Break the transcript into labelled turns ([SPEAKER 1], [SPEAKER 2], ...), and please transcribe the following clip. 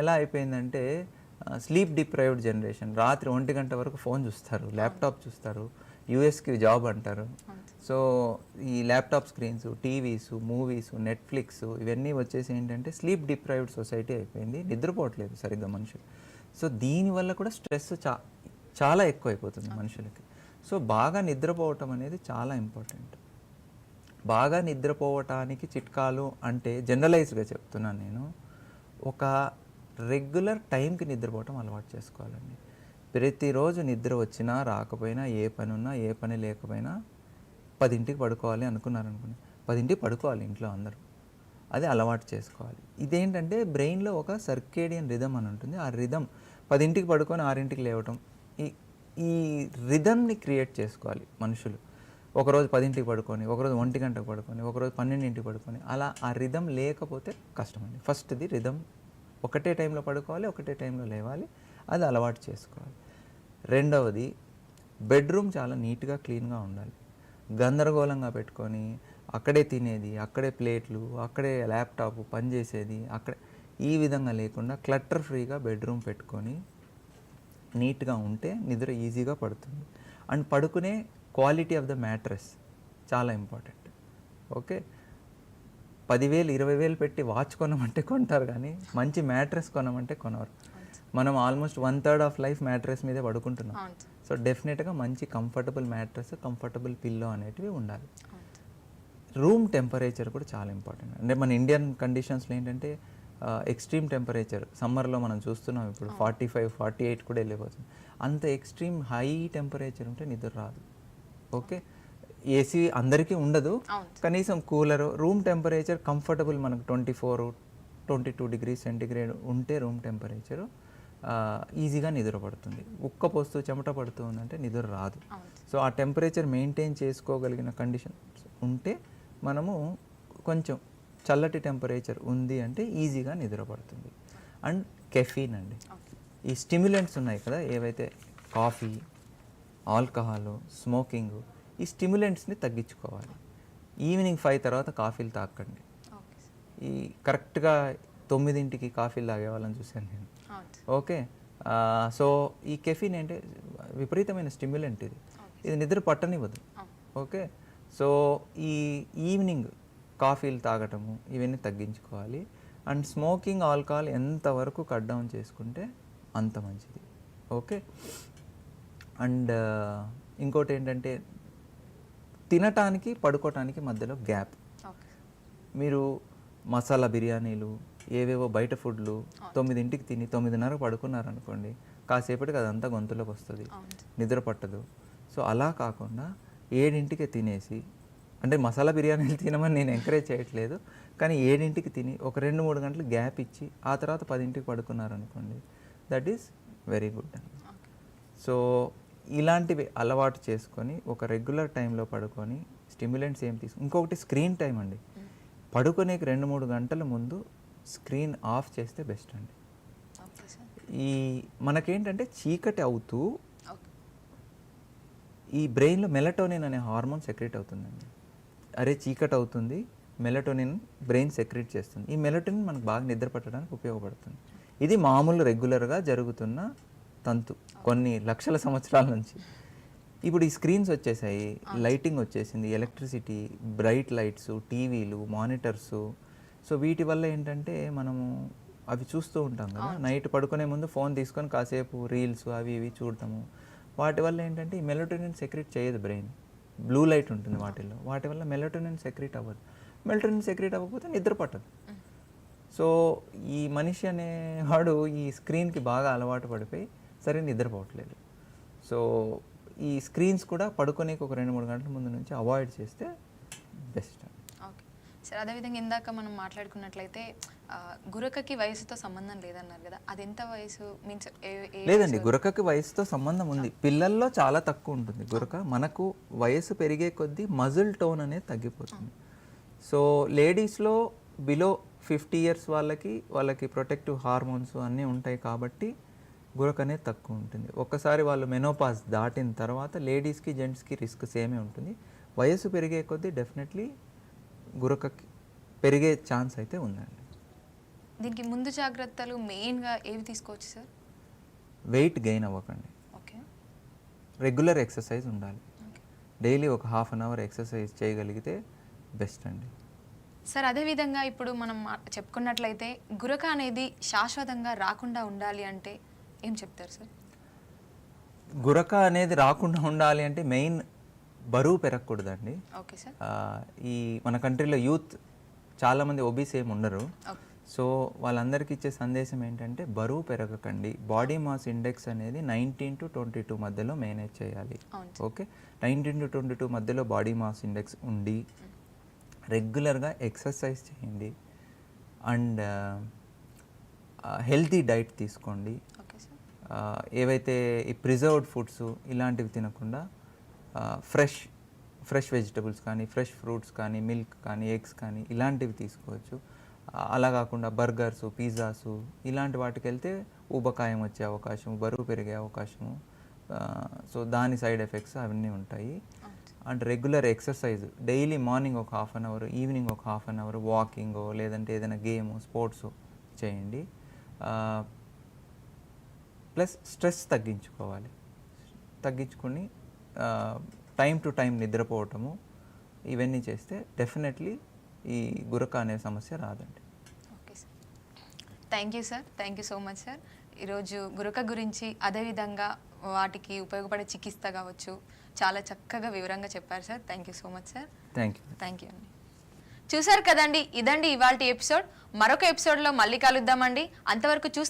[SPEAKER 1] ఎలా అయిపోయిందంటే sleep deprived generation. రాత్రి 1 గంట వరకు ఫోన్ చూస్తారు, ల్యాప్టాప్ చూస్తారు, యూఎస్కి జాబ్ అంటారు. సో ఈ laptop screens, TVs, movies, Netflix ఇవన్నీ వచ్చేసి ఏంటంటే స్లీప్ డిప్రైవ్డ్ సొసైటీ అయిపోయింది. నిద్రపోవట్లేదు సరిగ్గా మనుషులు. సో దీనివల్ల కూడా స్ట్రెస్ చాలా ఎక్కువ అయిపోతుంది మనుషులకి. సో బాగా నిద్రపోవటం అనేది చాలా ఇంపార్టెంట్. బాగా నిద్రపోవటానికి చిట్కాలు అంటే జనరలైజ్గా చెప్తున్నాను నేను. ఒక రెగ్యులర్ టైంకి నిద్రపోవటం అలవాటు చేసుకోవాలండి. ప్రతిరోజు నిద్ర వచ్చినా రాకపోయినా, ఏ పని ఉన్నా ఏ పని లేకపోయినా 10ంటికి పడుకోవాలి అనుకున్నారనుకోండి, 10ంటికి పడుకోవాలి ఇంట్లో అందరూ. అది అలవాటు చేసుకోవాలి. ఇదేంటంటే బ్రెయిన్లో ఒక సర్కేడియన్ రిథమ్ అని ఉంటుంది. ఆ రిథమ్ 10ంటికి పడుకొని 6ంటికి లేవటం, ఈ ఈ రిథమ్ని క్రియేట్ చేసుకోవాలి మనుషులు. ఒకరోజు 10ంటికి పడుకొని, ఒకరోజు 1 గంటకు పడుకొని, ఒకరోజు 12ంటికి పడుకొని, అలా ఆ రిథమ్ లేకపోతే కష్టమండి. ఫస్ట్ది రిథమ్, ఒకటే టైంలో పడుకోవాలి, ఒకటే టైంలో లేవాలి, అది అలవాటు చేసుకోవాలి. రెండవది, బెడ్రూమ్ చాలా నీట్గా క్లీన్గా ఉండాలి. గందరగోళంగా పెట్టుకొని అక్కడే తినేది, అక్కడే ప్లేట్లు, అక్కడే ల్యాప్టాప్ పనిచేసేది, అక్కడే ఈ విధంగా లేకుండా క్లటర్ ఫ్రీగా బెడ్రూమ్ పెట్టుకొని నీట్గా ఉంటే నిద్ర ఈజీగా పడుతుంది. అండ్ పడుకునే క్వాలిటీ ఆఫ్ ద మ్యాట్రెస్ చాలా ఇంపార్టెంట్. ఓకే, 10,000 20,000 పెట్టి వాచ్ కొనమంటే కొంటారు, కానీ మంచి మ్యాట్రెస్ కొనమంటే కొనరు. మనం ఆల్మోస్ట్ 1/3 ఆఫ్ లైఫ్ మ్యాట్రెస్ మీదే పడుకుంటున్నాం. సో డెఫినెట్గా మంచి కంఫర్టబుల్ మ్యాట్రెస్, కంఫర్టబుల్ పిల్లో అనేటివి ఉండాలి. రూమ్ టెంపరేచర్ కూడా చాలా ఇంపార్టెంట్. అంటే మన ఇండియన్ కండిషన్స్లో ఏంటంటే ఎక్స్ట్రీమ్ టెంపరేచర్ సమ్మర్లో మనం చూస్తున్నాం, ఇప్పుడు 45 48 కూడా వెళ్ళిపోతుంది. అంత ఎక్స్ట్రీమ్ హై టెంపరేచర్ ఉంటే నిద్ర రాదు. ఓకే, ఏసీ అందరికీ ఉండదు, కనీసం కూలరు, రూమ్ టెంపరేచర్ కంఫర్టబుల్ మనకు 24 22 డిగ్రీస్ సెంటిగ్రేడ్ ఉంటే రూమ్ టెంపరేచరు ఈజీగా నిద్ర పడుతుంది. ఉక్క పోస్తూ చెమట పడుతూ ఉందంటే నిద్ర రాదు. సో ఆ టెంపరేచర్ మెయింటైన్ చేసుకోగలిగిన కండిషన్స్ ఉంటే మనము కొంచెం చల్లటి టెంపరేచర్ ఉంది అంటే ఈజీగా నిద్ర పడుతుంది. అండ్ కెఫీన్ అండి, ఈ స్టిమ్యులెంట్స్ ఉన్నాయి కదా ఏవైతే, కాఫీ, ఆల్కహాల్, స్మోకింగ్, ఈ స్టిమ్యులెంట్స్ని తగ్గించుకోవాలి. ఈవినింగ్ 5 తర్వాత కాఫీలు తాకండి. ఈ కరెక్ట్గా 9ంటికి కాఫీలు తాగే వాళ్ళని చూశాను నేను. ఓకే, సో ఈ కెఫీన్ అంటే విపరీతమైన స్టిమ్యులెంట్, ఇది నిద్ర పట్టనివ్వదు. ఓకే, సో ఈ ఈవినింగ్ కాఫీలు తాగటము ఇవన్నీ తగ్గించుకోవాలి. అండ్ స్మోకింగ్, ఆల్కహాల్ ఎంతవరకు కట్ డౌన్ చేసుకుంటే అంత మంచిది. ఓకే, అండ్ ఇంకోటి ఏంటంటే తినటానికి పడుకోవటానికి మధ్యలో గ్యాప్. మీరు మసాలా బిర్యానీలు, ఏవేవో బయట ఫుడ్లు 9ంటికి తిని 9:30 పడుకున్నారనుకోండి, కాసేపటికి అదంతా గొంతులోకి వస్తుంది, నిద్ర పట్టదు. సో అలా కాకుండా 7ంటికే తినేసి, అంటే మసాలా బిర్యానీలు తినమని నేను ఎంకరేజ్ చేయట్లేదు, కానీ 7ంటికి తిని ఒక 2-3 గంటలు గ్యాప్ ఇచ్చి ఆ తర్వాత 10ంటికి పడుకున్నారనుకోండి, దట్ ఈస్ వెరీ గుడ్ అండి. సో ఇలాంటివి అలవాటు చేసుకొని ఒక రెగ్యులర్ టైంలో పడుకొని స్టిమ్యులెంట్స్ ఏం ఇంకొకటి స్క్రీన్ టైం అండి. పడుకునేకి 2-3 గంటల ముందు స్క్రీన్ ఆఫ్ చేస్తే బెస్ట్ అండి. ఈ మనకేంటంటే చీకటి అవుతూ ఈ బ్రెయిన్లో మెలటోనిన్ అనే హార్మోన్ సెక్రెట్ అవుతుందండి. అరే చీకటి అవుతుంది, మెలటోనిన్ బ్రెయిన్ సెక్రెట్ చేస్తుంది. ఈ మెలటోనిన్ మనకు బాగా నిద్ర పట్టడానికి ఉపయోగపడుతుంది. ఇది మామూలు రెగ్యులర్గా జరుగుతున్న తంతు కొన్ని లక్షల సంవత్సరాల నుంచి. ఇప్పుడు ఈ స్క్రీన్స్ వచ్చేసాయి, లైటింగ్ వచ్చేసింది, ఎలక్ట్రిసిటీ, బ్రైట్ లైట్స్, టీవీలు, మానిటర్స్. సో వీటి వల్ల ఏంటంటే మనము అవి చూస్తూ ఉంటాం కదా, నైట్ పడుకునే ముందు ఫోన్ తీసుకొని కాసేపు రీల్స్ అవి ఇవి చూడటము. వాటి వల్ల ఏంటంటే ఈ మెలటోనిన్ సెక్రెట్ చేయదు బ్రెయిన్. బ్లూ లైట్ ఉంటుంది వాటిల్లో, వాటి వల్ల మెలటోనిన్ సెక్రెట్ అవ్వదు. మెలటోనిన్ సెక్రెట్ అవ్వకపోతే నిద్ర పట్టదు. సో ఈ మనిషి అనేవాడు ఈ స్క్రీన్కి బాగా అలవాటు పడిపోయి సరే నిద్రపోవట్లేదు. సో ఈ స్క్రీన్స్ కూడా పడుకోనేకి ఒక 2-3 గంటల ముందు నుంచి అవాయిడ్ చేస్తే బెస్ట్.
[SPEAKER 2] ఓకే సార్, అదేవిధంగా ఇందాక మనం మాట్లాడుకున్నట్లయితే గురకకి వయసుతో సంబంధం లేదన్నారు కదా, అది ఎంత వయసు మీన్స్?
[SPEAKER 1] లేదండి, గురకకి వయసుతో సంబంధం ఉంది. పిల్లల్లో చాలా తక్కువ ఉంటుంది గురక. మనకు వయసు పెరిగే కొద్దీ మజిల్ టోన్ అనేది తగ్గిపోతుంది. సో లేడీస్లో బిలో 50 years వాళ్ళకి ప్రొటెక్టివ్ హార్మోన్స్ అన్నీ ఉంటాయి కాబట్టి గురక అనేది తక్కువ ఉంటుంది. ఒక్కసారి వాళ్ళు మెనోపాజ్ దాటిన తర్వాత లేడీస్కి జెంట్స్కి రిస్క్ సేమే ఉంటుంది. వయసు పెరిగే కొద్దీ డెఫినెట్లీ గురకకి పెరిగే ఛాన్స్ అయితే ఉందండి.
[SPEAKER 2] దీనికి ముందు జాగ్రత్తలు మెయిన్గా ఏవి తీసుకోవచ్చు సార్?
[SPEAKER 1] వెయిట్ గెయిన్ అవ్వకండి,
[SPEAKER 2] ఓకే.
[SPEAKER 1] రెగ్యులర్ ఎక్సర్సైజ్ ఉండాలి.
[SPEAKER 2] ఓకే
[SPEAKER 1] డైలీ ఒక హాఫ్ అన్ అవర్ ఎక్సర్సైజ్ చేయగలిగితే బెస్ట్ అండి.
[SPEAKER 2] సార్, అదేవిధంగా ఇప్పుడు మనం చెప్పుకున్నట్లయితే గురక అనేది శాశ్వతంగా రాకుండా ఉండాలి అంటే ఏం చెప్తారు సార్?
[SPEAKER 1] గురక అనేది రాకుండా ఉండాలి అంటే మెయిన్ బరువు పెరగకూడదండి.
[SPEAKER 2] Okay sir.
[SPEAKER 1] ఈ మన కంట్రీలో యూత్ చాలామంది ఒబీస్ ఏమి ఉండరు.
[SPEAKER 2] ఓకే.
[SPEAKER 1] సో వాళ్ళందరికీ ఇచ్చే సందేశం ఏంటంటే బరువు పెరగకండి. బాడీ మాస్ ఇండెక్స్ అనేది 19 to 22 మధ్యలో మేనేజ్ చేయాలి.
[SPEAKER 2] అవును.
[SPEAKER 1] ఓకే, 19 to 22 మధ్యలో బాడీ మాస్ ఇండెక్స్ ఉండి రెగ్యులర్గా ఎక్సర్సైజ్ చేయండి అండ్ హెల్తీ డైట్ తీసుకోండి.
[SPEAKER 2] Okay sir.
[SPEAKER 1] ఏవైతే ఈ ప్రిజర్వ్డ్ ఫుడ్స్ ఇలాంటివి తినకుండా ఫ్రెష్ వెజిటబుల్స్ కానీ, ఫ్రెష్ ఫ్రూట్స్ కానీ, మిల్క్ కానీ, ఎగ్స్ కానీ ఇలాంటివి తీసుకోవచ్చు. అలా కాకుండా బర్గర్సు, పిజ్జాసు ఇలాంటి వాటికి వెళ్తే ఊబకాయం వచ్చే అవకాశం, బరువు పెరిగే అవకాశము, సో దాని సైడ్ ఎఫెక్ట్స్ అవన్నీ ఉంటాయి. And regular exercise daily morning ఒక హాఫ్ అన్ అవర్, ఈవినింగ్ ఒక హాఫ్ అన్ అవర్ వాకింగో లేదంటే ఏదైనా గేమ్ స్పోర్ట్స్ చేయండి. ప్లస్ స్ట్రెస్ తగ్గించుకొని టైం టు టైం నిద్రపోవటము ఇవన్నీ చేస్తే డెఫినెట్లీ ఈ గురక అనే సమస్య రాదండి.
[SPEAKER 2] Okay sir, thank you sir, thank you so much sir. ఈరోజు గురక గురించి, అదేవిధంగా వాటికి ఉపయోగపడే చికిత్స కావచ్చు, చాలా చక్కగా వివరంగా చెప్పారు sir. Thank you so much sir.
[SPEAKER 1] Thank you.
[SPEAKER 2] Thank you అండి. చూసారు కదండి, ఇదండి ఇవాల్టి ఎపిసోడ్. మరొక ఎపిసోడ్లో మళ్ళీ కలుద్దామండి. అంతవరకు చూస్తే